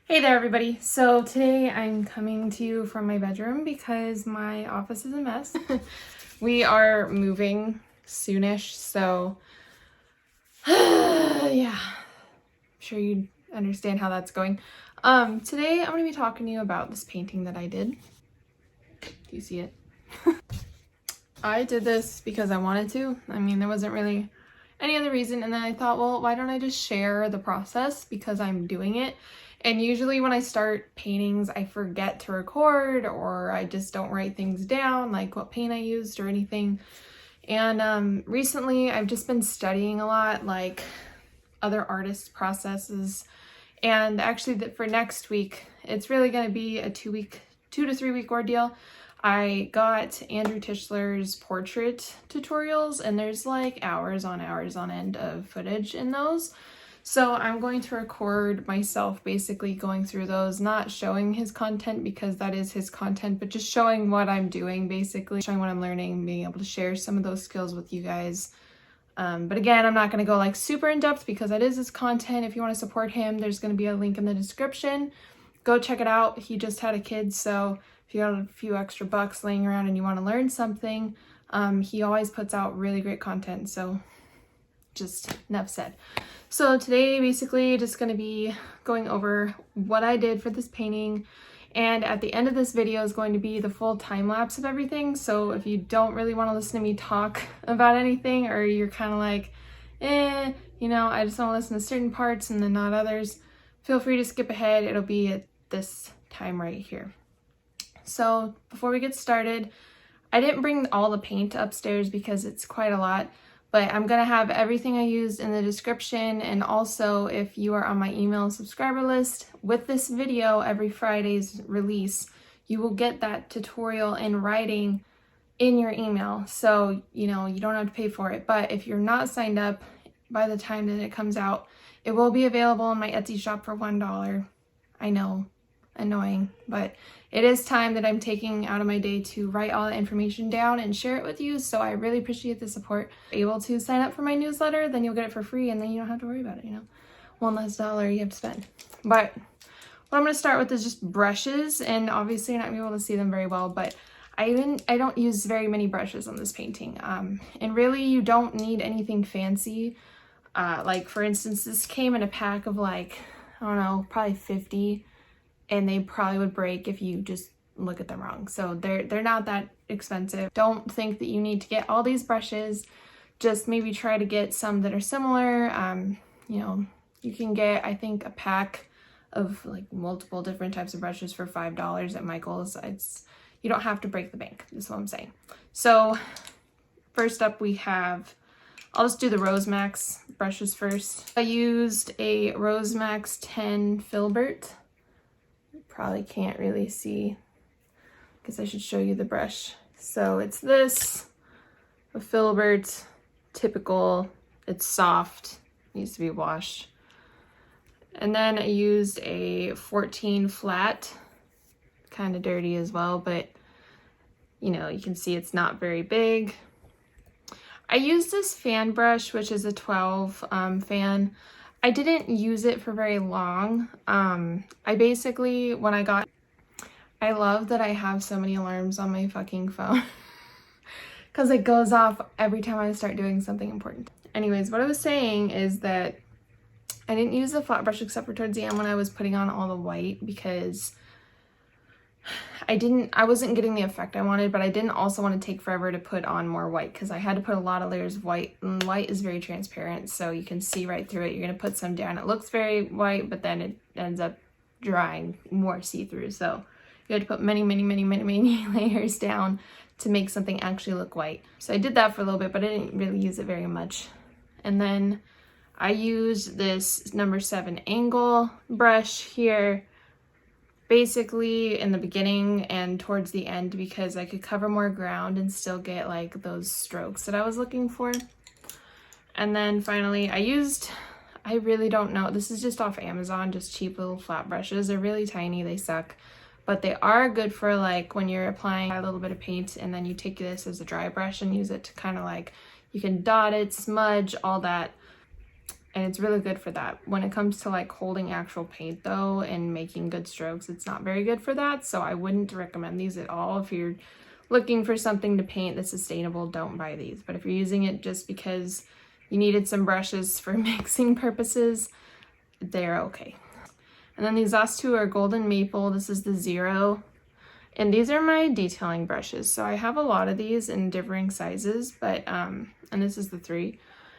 Hey there everybody. So today I'm coming to you from my bedroom because my office is a mess. We are moving soonish, so yeah, I'm sure you understand how that's going. Today I'm going to be talking to you about this painting that I did. Do you see it? I did this because I wanted to. I mean, there wasn't really any other reason, and then I thought, well, why don't I just share the process because I'm doing it. And usually when I start paintings, I forget to record or I just don't write things down, like what paint I used or anything. And recently I've just been studying a lot, like other artists' processes. And actually for next week, it's really going to be a 2 to 3 week ordeal. I got Andrew Tischler's portrait tutorials, and there's like hours on end of footage in those. So I'm going to record myself basically going through those, not showing his content because that is his content, but just showing what I'm doing, basically showing what I'm learning, being able to share some of those skills with you guys. But again, I'm not going to go like super in depth because that is his content. If you want to support him, there's going to be a link in the description. Go check it out. He just had a kid, so if you got a few extra bucks laying around and you want to learn something, he always puts out really great content. So just enough said. So today basically just going to be going over what I did for this painting, and at the end of this video is going to be the full time lapse of everything. So if you don't really want to listen to me talk about anything, or you're kind of like, I just want to listen to certain parts and then not others, feel free to skip ahead. It'll be at this time right here. So before we get started, I didn't bring all the paint upstairs because it's quite a lot. But I'm going to have everything I used in the description, and also if you are on my email subscriber list, with this video every Friday's release, you will get that tutorial in writing in your email. So, you don't have to pay for it. But if you're not signed up, by the time that it comes out, it will be available in my Etsy shop for $1. I know, annoying, but it is time that I'm taking out of my day to write all the information down and share it with you. So I really appreciate the support. If you're able to sign up for my newsletter, then you'll get it for free, and then you don't have to worry about it, one less dollar you have to spend. But what I'm going to start with is just brushes, and obviously you're not going to be able to see them very well, but I don't use very many brushes on this painting. And really you don't need anything fancy. Like for instance, this came in a pack of like, I don't know, probably 50, and they probably would break if you just look at them wrong. So they're not that expensive. Don't think that you need to get all these brushes. Just maybe try to get some that are similar. You can get, I think, a pack of like multiple different types of brushes for $5 at Michael's. You don't have to break the bank, is what I'm saying. So first up we have, I'll just do the Rose Max brushes first. I used a Rose Max 10 Filbert. Probably can't really see. Guess I should show you the brush. So it's this, a Filbert, typical. It's soft, needs to be washed. And then I used a 14 flat, kind of dirty as well, but you can see it's not very big. I used this fan brush, which is a 12 fan. I didn't use it for very long. I basically, I love that I have so many alarms on my fucking phone because it goes off every time I start doing something important. Anyways, what I was saying is that I didn't use the flat brush except for towards the end when I was putting on all the white, because I wasn't getting the effect I wanted, but I didn't also want to take forever to put on more white because I had to put a lot of layers of white, and white is very transparent, so you can see right through it. You're going to put some down. It looks very white, but then it ends up drying more see-through. So you had to put many layers down to make something actually look white. So I did that for a little bit, but I didn't really use it very much. And then I used this number 7 angle brush here, basically in the beginning and towards the end, because I could cover more ground and still get like those strokes that I was looking for. And then finally I really don't know, this is just off Amazon, just cheap little flat brushes. They're really tiny, they suck, but they are good for like when you're applying a little bit of paint, and then you take this as a dry brush and use it to kind of like, you can dot it, smudge, all that. and it's really good for that. When it comes to like holding actual paint though and making good strokes, it's not very good for that, so I wouldn't recommend these at all. If you're looking for something to paint that's sustainable, don't buy these. But if you're using it just because you needed some brushes for mixing purposes, they're okay. And then these last two are Golden Maple. This is the 0. And these are my detailing brushes. So I have a lot of these in differing sizes, but, and this is the 3.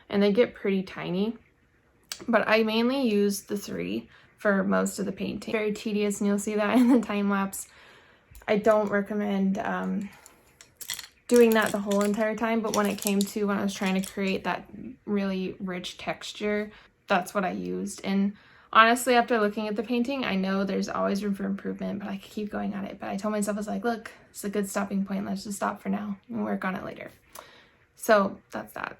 And they get pretty tiny. But I mainly use the 3 for most of the painting. Very tedious, and you'll see that in the time lapse. I don't recommend doing that the whole entire time, but when I was trying to create that really rich texture, that's what I used. And honestly, after looking at the painting, I know there's always room for improvement, but I could keep going at it. But I told myself, I was like, look, it's a good stopping point. Let's just stop for now and work on it later. So that's that.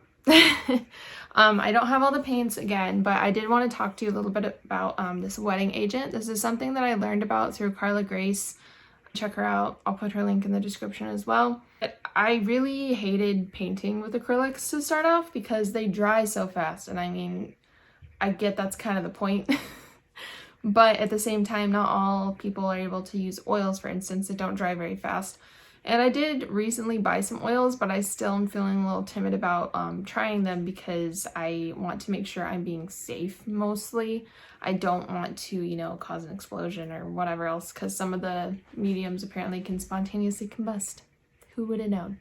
I don't have all the paints again, but I did want to talk to you a little bit about this wetting agent. This is something that I learned about through Carla Grace. Check her out. I'll put her link in the description as well. But I really hated painting with acrylics to start off because they dry so fast. And I mean, I get that's kind of the point. But at the same time, not all people are able to use oils, for instance, that don't dry very fast. And I did recently buy some oils, but I still am feeling a little timid about trying them because I want to make sure I'm being safe mostly. I don't want to, you know, cause an explosion or whatever else, because some of the mediums apparently can spontaneously combust. Who would have known?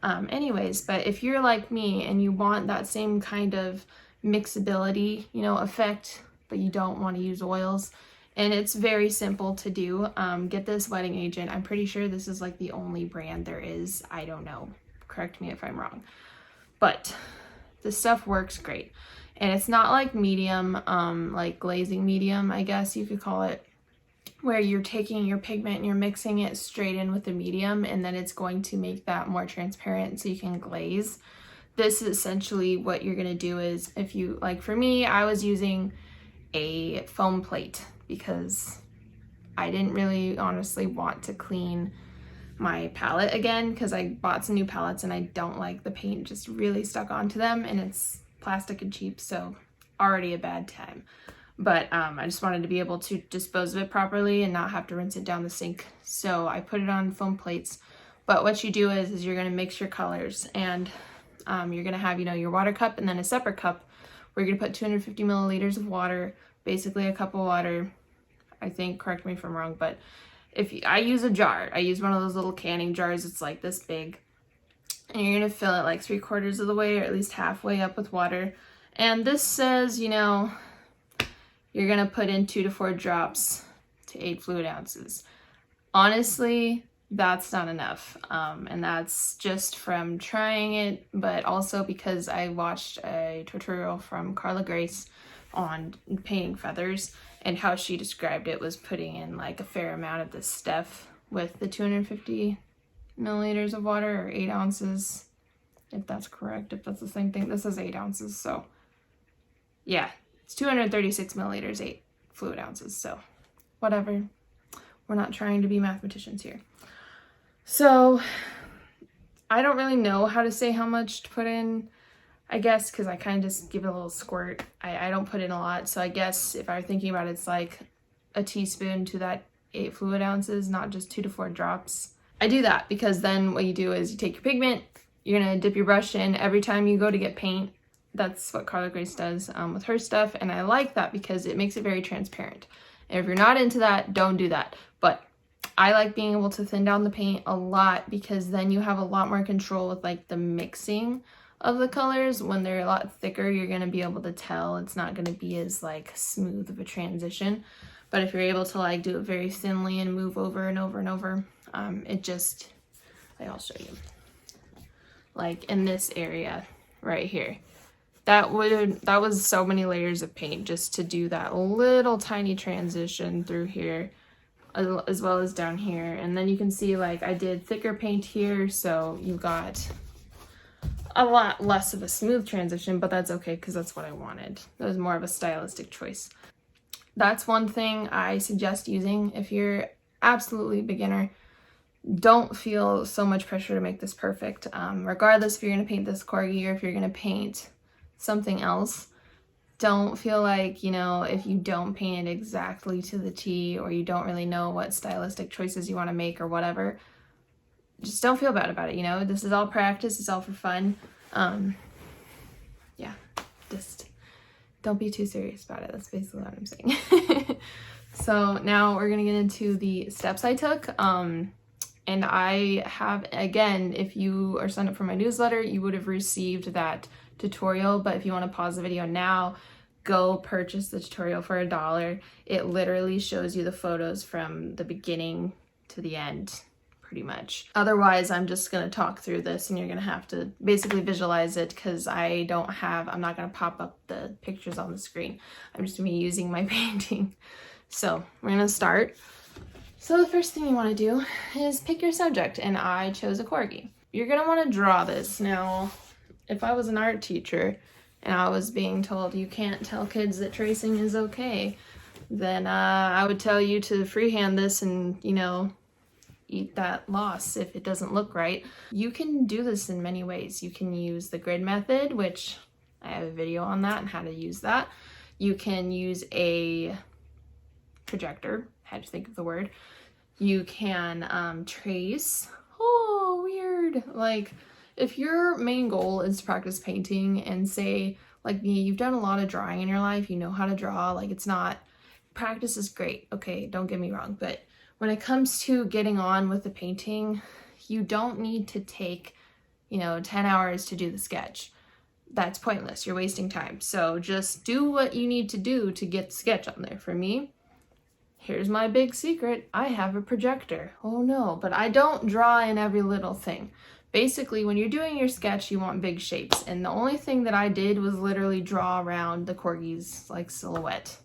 Anyways, but if you're like me and you want that same kind of mixability, you know, effect, but you don't want to use oils, and it's very simple to do, get this wetting agent. I'm pretty sure this is like the only brand there is. I don't know. Correct me if I'm wrong. But this stuff works great. And it's not like medium, like glazing medium, I guess you could call it, where you're taking your pigment and you're mixing it straight in with the medium, and then it's going to make that more transparent so you can glaze. This is essentially what you're going to do is, if you, like for me, I was using a foam plate because I didn't really honestly want to clean my palette again, because I bought some new palettes and I don't like the paint just really stuck onto them, and it's plastic and cheap, so already a bad time. But I just wanted to be able to dispose of it properly and not have to rinse it down the sink, so I put it on foam plates. But what you do is you're going to mix your colors, and you're going to have, you know, your water cup and then a separate cup where you're going to put 250 milliliters of water, basically a cup of water, I think, correct me if I'm wrong, but I use a jar. I use one of those little canning jars. It's like this big, and you're going to fill it like 3/4 of the way, or at least halfway up, with water. And this says, you know, you're going to put in 2 to 4 drops to 8 fluid ounces. Honestly, that's not enough. And that's just from trying it, but also because I watched a tutorial from Carla Grace on painting feathers, and how she described it was putting in like a fair amount of this stuff with the 250 milliliters of water, or 8 ounces, if that's correct, if that's the same thing. This is 8 ounces, so yeah, it's 236 milliliters, 8 fluid ounces, so whatever. We're not trying to be mathematicians here. So I don't really know how to say how much to put in, I guess, because I kind of just give it a little squirt. I don't put in a lot, so I guess if I were thinking about it, it's like a teaspoon to that 8 fluid ounces, not just 2 to 4 drops. I do that because then what you do is you take your pigment, you're going to dip your brush in every time you go to get paint. That's what Carla Grace does with her stuff, and I like that because it makes it very transparent. And if you're not into that, don't do that. But I like being able to thin down the paint a lot, because then you have a lot more control with like the mixing of the colors. When they're a lot thicker, you're going to be able to tell. It's not going to be as like smooth of a transition. But if you're able to like do it very thinly and move over and over and over, it just, I'll show you. Like in this area right here, that was so many layers of paint just to do that little tiny transition through here, as well as down here. And then you can see like I did thicker paint here, so you got a lot less of a smooth transition, but that's okay because that's what I wanted. That was more of a stylistic choice. That's one thing I suggest using if you're absolutely beginner. Don't feel so much pressure to make this perfect. Regardless if you're going to paint this corgi or if you're going to paint something else, don't feel like, you know, if you don't paint it exactly to the T, or you don't really know what stylistic choices you want to make or whatever, just don't feel bad about it, you know? This is all practice, it's all for fun. Yeah, just don't be too serious about it. That's basically what I'm saying. So now we're gonna get into the steps I took. And I have, again, if you are signed up for my newsletter, you would have received that tutorial, but if you want to pause the video now, go purchase the tutorial for $1. It literally shows you the photos from the beginning to the end, pretty much. Otherwise, I'm just going to talk through this and you're going to have to basically visualize it, because I'm not going to pop up the pictures on the screen. I'm just going to be using my painting. So we're going to start. So the first thing you want to do is pick your subject, and I chose a corgi. You're going to want to draw this. Now, if I was an art teacher and I was being told you can't tell kids that tracing is okay, then I would tell you to freehand this and, you know, eat that loss if it doesn't look right. You can do this in many ways. You can use the grid method, which I have a video on that and how to use that. You can use a projector, had to think of the word. You can trace. Oh, weird. Like, if your main goal is to practice painting, and say, like me, you've done a lot of drawing in your life, you know how to draw, like, it's not, practice is great, okay, don't get me wrong, but when it comes to getting on with the painting, you don't need to take, you know, 10 hours to do the sketch. That's pointless. You're wasting time. So just do what you need to do to get the sketch on there. For me, here's my big secret. I have a projector. Oh no, but I don't draw in every little thing. Basically, when you're doing your sketch, you want big shapes. And the only thing that I did was literally draw around the corgi's like silhouette.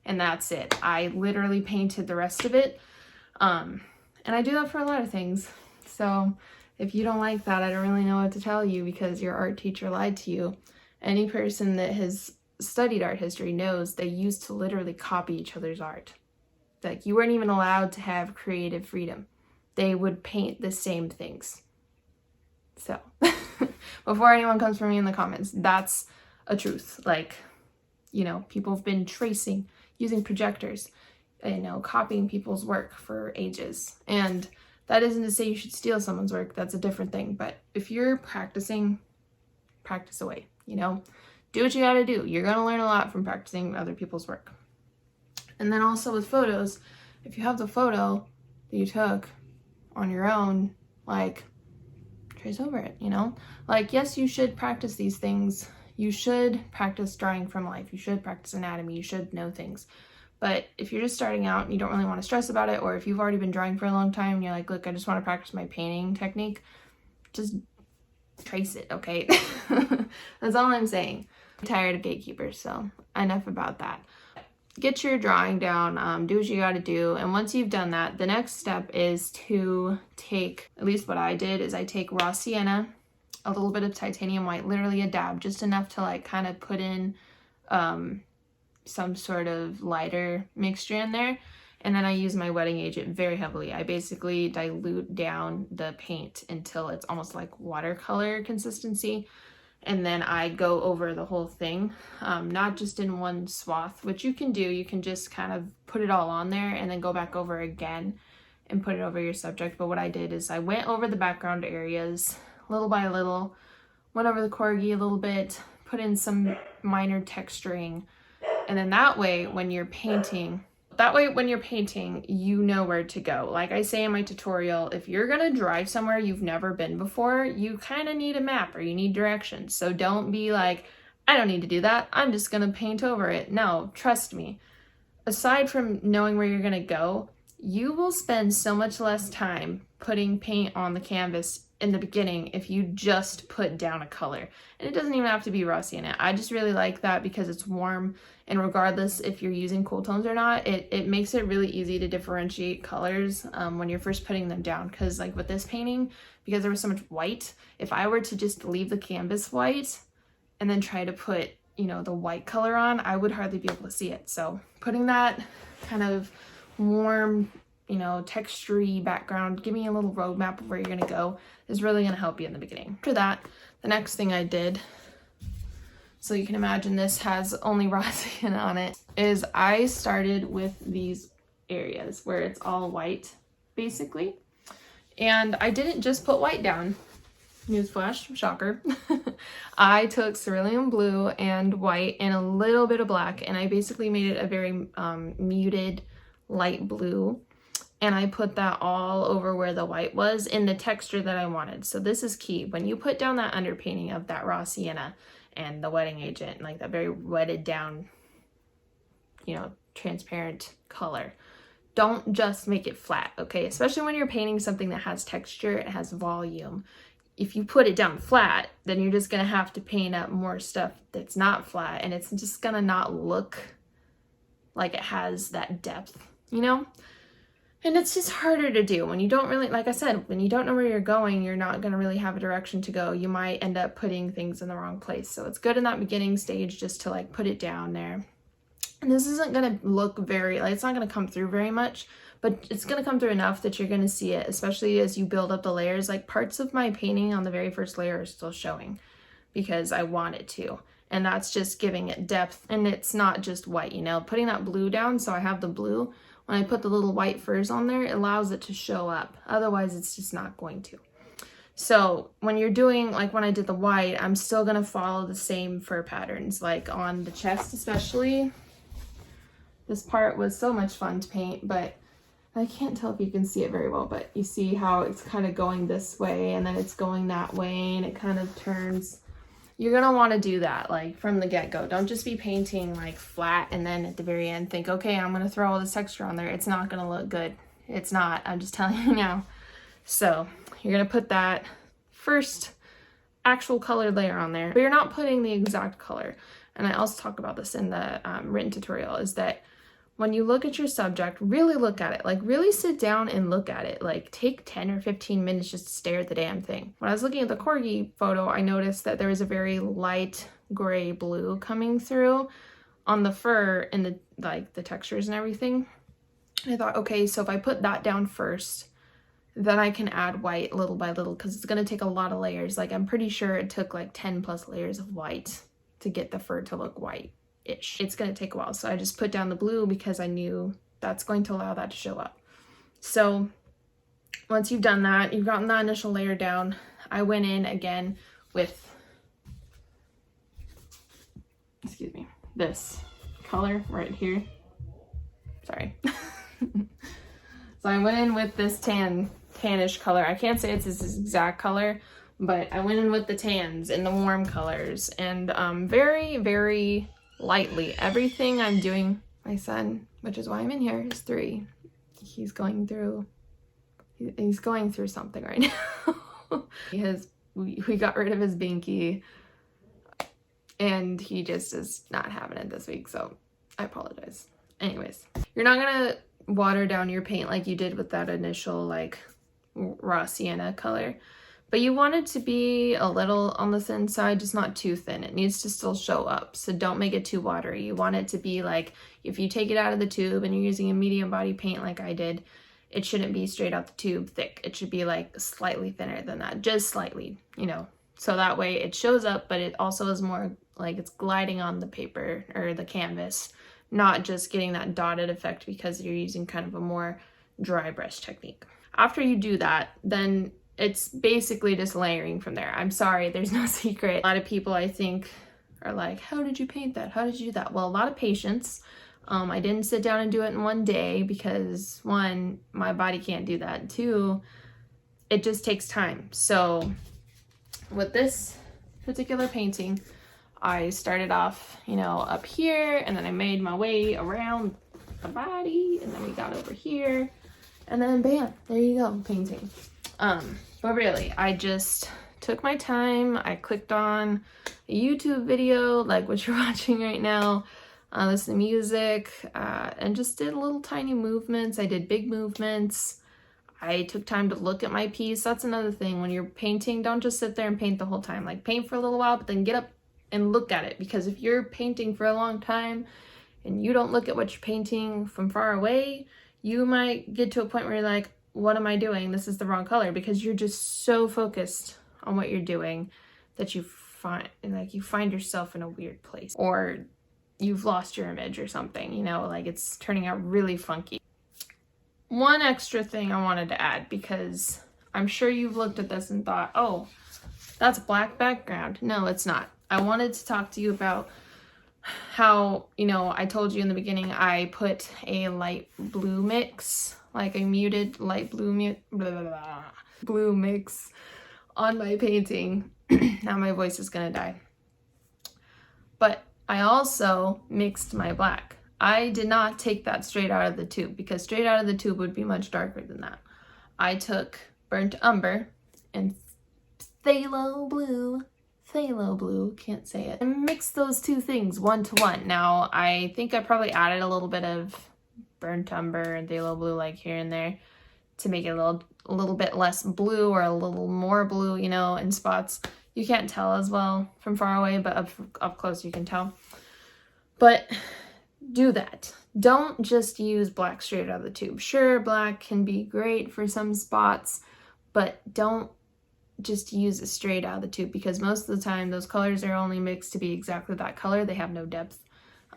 And that's it. I literally painted the rest of it. And I do that for a lot of things. So if you don't like that, I don't really know what to tell you, because your art teacher lied to you. Any person that has studied art history knows they used to literally copy each other's art. Like, you weren't even allowed to have creative freedom. They would paint the same things. So, before anyone comes for me in the comments, that's a truth. Like, you know, people have been tracing, using projectors, you know, copying people's work for ages. And that isn't to say you should steal someone's work. That's a different thing. But if you're practicing, practice away, you know? Do what you gotta do. You're gonna learn a lot from practicing other people's work. And then also with photos, if you have the photo that you took on your own, like, trace over it, you know? Like, yes, you should practice these things. You should practice drawing from life. You should practice anatomy. You should know things. But if you're just starting out and you don't really want to stress about it, or if you've already been drawing for a long time and you're like, look, I just want to practice my painting technique, just trace it, okay? That's all I'm saying. I'm tired of gatekeepers, so enough about that. Get your drawing down, do what you got to do, and once you've done that, the next step is to take, at least what I did, is I take raw sienna, a little bit of titanium white, literally a dab, just enough to like kind of put in some sort of lighter mixture in there, and then I use my wetting agent very heavily. I basically dilute down the paint until it's almost like watercolor consistency. And then I go over the whole thing, not just in one swath, which you can do. You can just kind of put it all on there and then go back over again and put it over your subject. But what I did is I went over the background areas little by little, went over the corgi a little bit, put in some minor texturing. And then that way, when you're painting, you know where to go. Like I say in my tutorial, if you're gonna drive somewhere you've never been before, you kind of need a map or you need directions. So don't be like, I don't need to do that, I'm just gonna paint over it. No, trust me. Aside from knowing where you're gonna go, you will spend so much less time putting paint on the canvas in the beginning if you just put down a color. And it doesn't even have to be raw sienna. I just really like that because it's warm, and regardless if you're using cool tones or not, it makes it really easy to differentiate colors when you're first putting them down. Because like with this painting, because there was so much white, if I were to just leave the canvas white and then try to put, you know, the white color on, I would hardly be able to see it. So putting that kind of warm, you know, textury background, giving you a little roadmap of where you're gonna go, is really gonna help you in the beginning. After that, the next thing I did so you can imagine this has only raw sienna on it, is I started with these areas where it's all white, basically. And I didn't just put white down. Newsflash, shocker. I took cerulean blue and white and a little bit of black, and I basically made it a very muted light blue. And I put that all over where the white was in the texture that I wanted. So this is key. When you put down that underpainting of that raw sienna and the wetting agent, like that very wetted down, you know, transparent color, don't just make it flat, okay? Especially when you're painting something that has texture, it has volume. If you put it down flat, then you're just gonna have to paint up more stuff that's not flat, and it's just gonna not look like it has that depth, you know? And it's just harder to do when you don't really, like I said, when you don't know where you're going, you're not gonna really have a direction to go. You might end up putting things in the wrong place. So it's good in that beginning stage just to like put it down there. And this isn't gonna look very, like, it's not gonna come through very much, but it's gonna come through enough that you're gonna see it, especially as you build up the layers. Like parts of my painting on the very first layer are still showing because I want it to. And that's just giving it depth, and it's not just white, you know, putting that blue down. So I have the blue. When I put the little white furs on there, it allows it to show up. Otherwise, it's just not going to. So when you're doing, like when I did the white, I'm still gonna follow the same fur patterns, like on the chest especially. This part was so much fun to paint, but I can't tell if you can see it very well, but you see how it's kind of going this way and then it's going that way and it kind of turns. You're gonna want to do that like from the get-go. Don't just be painting like flat and then at the very end think, okay, I'm gonna throw all this texture on there. It's not gonna look good. It's not, I'm just telling you now. So you're gonna put that first actual colored layer on there, but you're not putting the exact color. And I also talk about this in the written tutorial, is that when you look at your subject, really look at it. Like really sit down and look at it. Like take 10 or 15 minutes just to stare at the damn thing. When I was looking at the corgi photo, I noticed that there was a very light gray blue coming through on the fur and the textures and everything. And I thought, okay, so if I put that down first, then I can add white little by little, because it's gonna take a lot of layers. Like I'm pretty sure it took like 10 plus layers of white to get the fur to look white. It's going to take a while. So I just put down the blue because I knew that's going to allow that to show up. So once you've done that, you've gotten that initial layer down, I went in again with, excuse me, this color right here. Sorry. So I went in with this tannish color. I can't say it's this exact color, but I went in with the tans and the warm colors, and very, very lightly. Everything I'm doing, my son, which is why I'm in here, is 3. He's going through something right now. We got rid of his binky and he just is not having it this week, so I apologize. Anyways, you're not gonna water down your paint like you did with that initial like raw sienna color. But you want it to be a little on the thin side, just not too thin. It needs to still show up, so don't make it too watery. You want it to be like, if you take it out of the tube and you're using a medium body paint like I did, it shouldn't be straight out the tube thick. It should be like slightly thinner than that, just slightly, you know. So that way it shows up, but it also is more like it's gliding on the paper or the canvas, not just getting that dotted effect because you're using kind of a more dry brush technique. After you do that, then it's basically just layering from there. I'm sorry, there's no secret. A lot of people, I think, are like, how did you paint that? How did you do that? Well, a lot of patience. I didn't sit down and do it in one day because 1, my body can't do that. 2, it just takes time. So with this particular painting, I started off, you know, up here, and then I made my way around the body, and then we got over here, and then bam, there you go, painting. But really, I just took my time. I clicked on a YouTube video like what you're watching right now, listened to music, and just did little tiny movements. I did big movements. I took time to look at my piece. That's another thing. When you're painting, don't just sit there and paint the whole time. Like paint for a little while, but then get up and look at it. Because if you're painting for a long time and you don't look at what you're painting from far away, you might get to a point where you're like, what am I doing? This is the wrong color, because you're just so focused on what you're doing that you you find yourself in a weird place, or you've lost your image or something, you know, like it's turning out really funky. One extra thing I wanted to add, because I'm sure you've looked at this and thought, oh, that's black background. No, it's not. I wanted to talk to you about how, you know, I told you in the beginning I put a light blue mix, like a muted light blue blue mix on my painting. Now my voice is gonna die. But I also mixed my black. I did not take that straight out of the tube, because straight out of the tube would be much darker than that. I took burnt umber and phthalo blue, can't say it, and mixed those two things 1-to-1. Now, I think I probably added a little bit of burnt umber and phthalo blue like here and there to make it a little bit less blue, or a little more blue, you know, in spots. You can't tell as well from far away, but up close you can tell. But do that. Don't just use black straight out of the tube. Sure, black can be great for some spots, but don't just use it straight out of the tube, because most of the time those colors are only mixed to be exactly that color. They have no depth.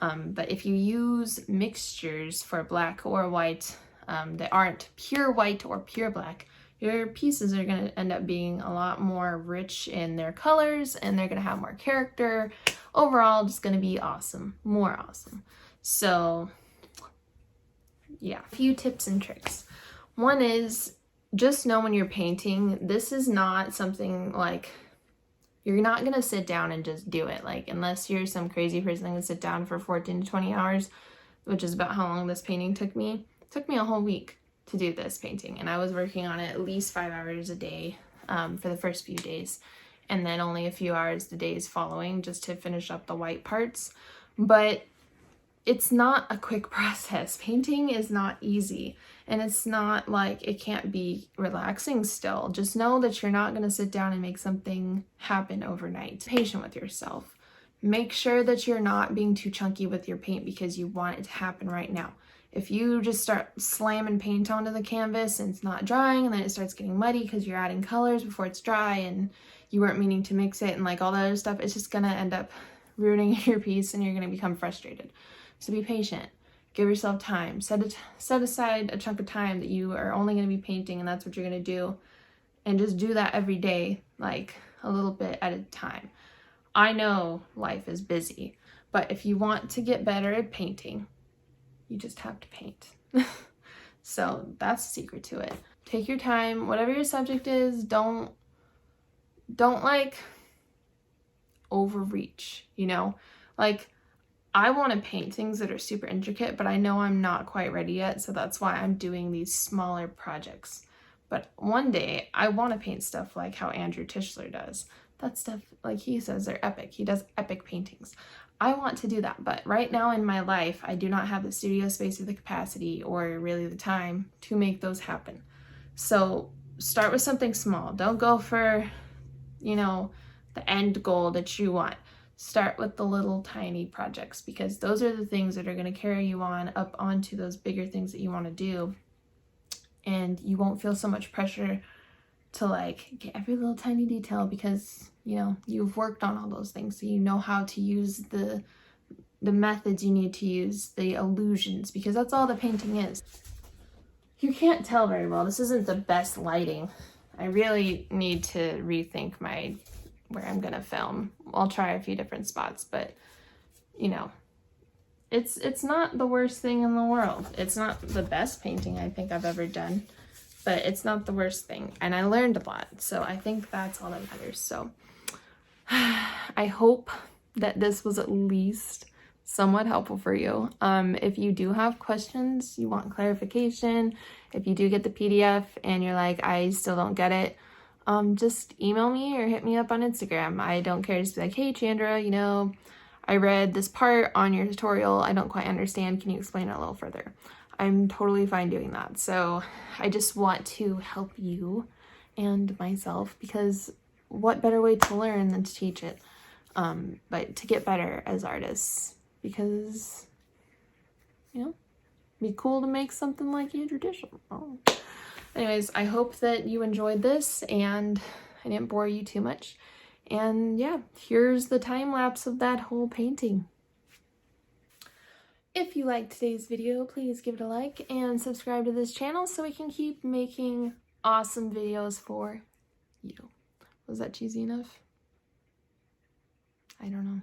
But if you use mixtures for black or white that aren't pure white or pure black, your pieces are going to end up being a lot more rich in their colors, and they're going to have more character. Overall, just going to be awesome, more awesome. So yeah, a few tips and tricks. One is, just know when you're painting, this is not something like, you're not going to sit down and just do it. Like, unless you're some crazy person that can sit down for 14 to 20 hours, which is about how long this painting took me. It took me a whole week to do this painting, and I was working on it at least 5 hours a day for the first few days, and then only a few hours the days following just to finish up the white parts. But it's not a quick process. Painting is not easy, and it's not like it can't be relaxing still. Just know that you're not going to sit down and make something happen overnight. Be patient with yourself. Make sure that you're not being too chunky with your paint because you want it to happen right now. If you just start slamming paint onto the canvas and it's not drying, and then it starts getting muddy because you're adding colors before it's dry and you weren't meaning to mix it and like all that other stuff, it's just going to end up ruining your piece, and you're going to become frustrated. So be patient. Give yourself time. Set aside a chunk of time that you are only going to be painting, and that's what you're going to do. And just do that every day, like a little bit at a time. I know life is busy, but if you want to get better at painting, you just have to paint. So that's the secret to it. Take your time. Whatever your subject is, don't like overreach, you know? Like, I want to paint things that are super intricate, but I know I'm not quite ready yet, so that's why I'm doing these smaller projects. But one day, I want to paint stuff like how Andrew Tischler does. That stuff, like he says, they're epic. He does epic paintings. I want to do that, but right now in my life, I do not have the studio space or the capacity or really the time to make those happen. So start with something small. Don't go for, you know, the end goal that you want. Start with the little tiny projects, because those are the things that are going to carry you on up onto those bigger things that you want to do. And you won't feel so much pressure to like get every little tiny detail, because you know you've worked on all those things, so you know how to use the methods you need to use, the illusions, because that's all the painting is. You can't tell very well. This isn't the best lighting. I really need to rethink where I'm gonna film. I'll try a few different spots, but you know, it's not the worst thing in the world. It's not the best painting I think I've ever done, but it's not the worst thing, and I learned a lot, so I think that's all that matters. So I hope that this was at least somewhat helpful for you. If you do have questions, you want clarification, if you do get the PDF and you're like, I still don't get it, just email me or hit me up on Instagram. I don't care. Just be like, hey Chandra, you know, I read this part on your tutorial. I don't quite understand. Can you explain it a little further? I'm totally fine doing that. So I just want to help you and myself, because what better way to learn than to teach it, but to get better as artists, because, you know, it'd be cool to make something like Andrew Tischler. Oh. Anyways, I hope that you enjoyed this and I didn't bore you too much, And yeah, here's the time lapse of that whole painting. If you liked today's video, please give it a like and subscribe to this channel so we can keep making awesome videos for you. Was that cheesy enough? I don't know.